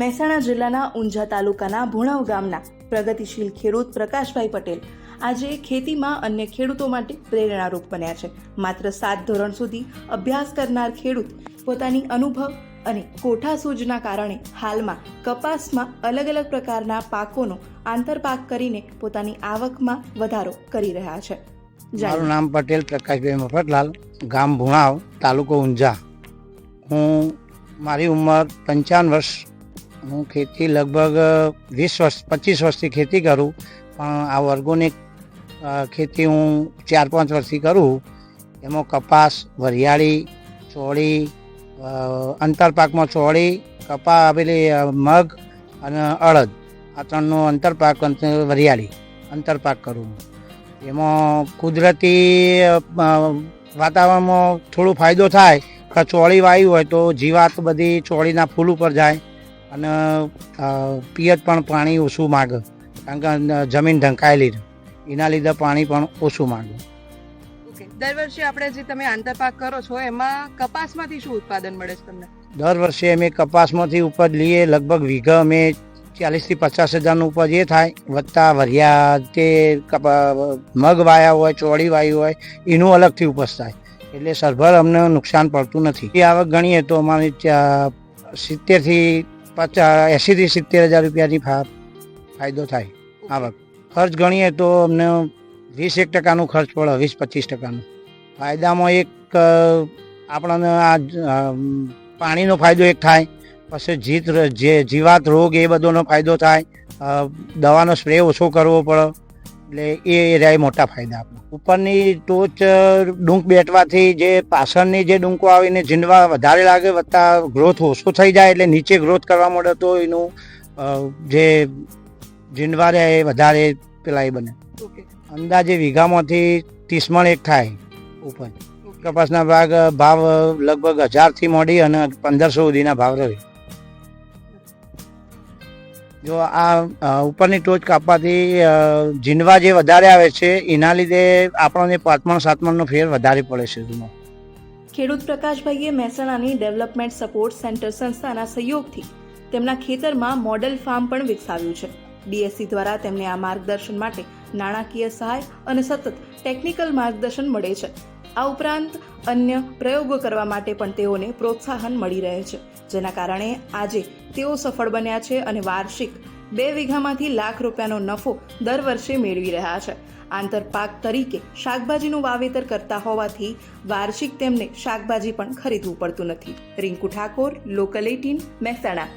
મહેસાણા જિલ્લાના ઊંઝા તાલુકાના ભુણાવ ગામના પ્રગતિશીલ ખેડૂત પ્રકાશભાઈ પટેલ આજે ખેતીમાં અન્ય ખેડૂતો માટે પ્રેરણારૂપ બન્યા છે. માત્ર 7 ધોરણ સુધી અભ્યાસ કરનાર ખેડૂત પોતાની અનુભવ અને કોઠાસૂઝના કારણે હાલમાં કપાસમાં અલગ અલગ પ્રકારના પાકોનો આંતરપાક કરીને પોતાની આવકમાં વધારો કરી રહ્યા છે. મારું નામ પટેલ પ્રકાશભાઈ મફતલાલ, ગામ ભુણાવ, તાલુકો ઊંઝા. મારી ઉંમર 55 વર્ષ. હું ખેતી લગભગ 25 વર્ષથી ખેતી કરું, પણ આ ઓર્ગોનિક ખેતી હું 4-5 વર્ષથી કરું. એમાં કપાસ, વરિયાળી, ચોળી, અંતરપાકમાં ચોળી, પેલી મગ અને અડદ, આ ત્રણનો અંતરપાક, વરિયાળી અંતરપાક કરું. એમાં કુદરતી વાતાવરણમાં થોડો ફાયદો થાય કે ચોળી વાવી હોય તો જીવાત બધી ચોળીના ફૂલ ઉપર જાય અને પિયત પણ પાણી ઓછું માગે, કારણ કે જમીન ઢંકાયેલી એના લીધે પાણી પણ ઓછું માગે. દર વર્ષે આપણે જે તમે આંતરપાક કરો છો એમાં કપાસમાંથી શું ઉત્પાદન મળે છે તમને? દર વર્ષે અમે કપાસમાંથી ઉપજ લઈએ, લગભગ વીઘા અમે 40,000 થી 50,000 ઉપજ એ થાય. વત્તા વરિયા તે મગ વાયા હોય, ચોળી વાવી હોય, એનું અલગથી ઉપજ થાય. એટલે સરભર અમને નુકસાન પડતું નથી. એ આવક ગણીએ તો અમારી 80,000 થી 70,000 રૂપિયાની ફાયદો થાય આવક. ખર્ચ ગણીએ તો અમને 20% ખર્ચ પડે, 20-25%. ફાયદામાં એક આપણને આ પાણીનો ફાયદો એક થાય, પછી જીવાત રોગ એ બધોનો ફાયદો થાય, દવાનો સ્પ્રે ઓછો કરવો પડે, એટલે એ રહ્યા મોટા ફાયદા આપણે. ઉપરની ટોચ ડૂંક બેઠવાથી જે પાછળની જે ડૂંકો આવીને ઝીંડવા વધારે લાગે, વત્તા ગ્રોથ ઓછો થઈ જાય, એટલે નીચે ગ્રોથ કરવા મળે તો એનું જે ઝીંડવા રહે એ વધારે પેલા એ બને. અંદાજે વીઘામાંથી 30 મણ એક થાય ઉપજ. કપાસના ભાવ લગભગ 1000 થી મોડી અને 1500 સુધીના ભાવ રહે. જો આ ઉપરની ટોચ કાપવાથી ઝીંડવા જે વધારે આવે છે એના લીધે આપણને 5-7 મણનો ફેર વધારે પડે છે. ખેડૂત પ્રકાશભાઈએ મહેસાણાની ડેવલપમેન્ટ સપોર્ટ સેન્ટર સંસ્થાના સહયોગથી તેમના ખેતરમાં મોડેલ ફાર્મ પણ વિકસાવ્યું છે. DSC દ્વારા તેમને આ માર્ગદર્શન માટે નાણાકીય સહાય અને સતત ટેકનિકલ માર્ગદર્શન મળે છે. આ ઉપરાંત અન્ય પ્રયોગો કરવા માટે પણ તેઓને પ્રોત્સાહન મળી રહે છે, જેના કારણે આજે તેઓ સફળ બન્યા છે અને વાર્ષિક 2 વીઘામાંથી લાખ રૂપિયાનો નફો દર વર્ષે મેળવી રહ્યા છે. આંતરપાક તરીકે શાકભાજીનું વાવેતર કરતા હોવાથી વાર્ષિક તેમને શાકભાજી પણ ખરીદવું પડતું નથી. રિંકુ ઠાકોર, લોકલ 18, મહેસાણા.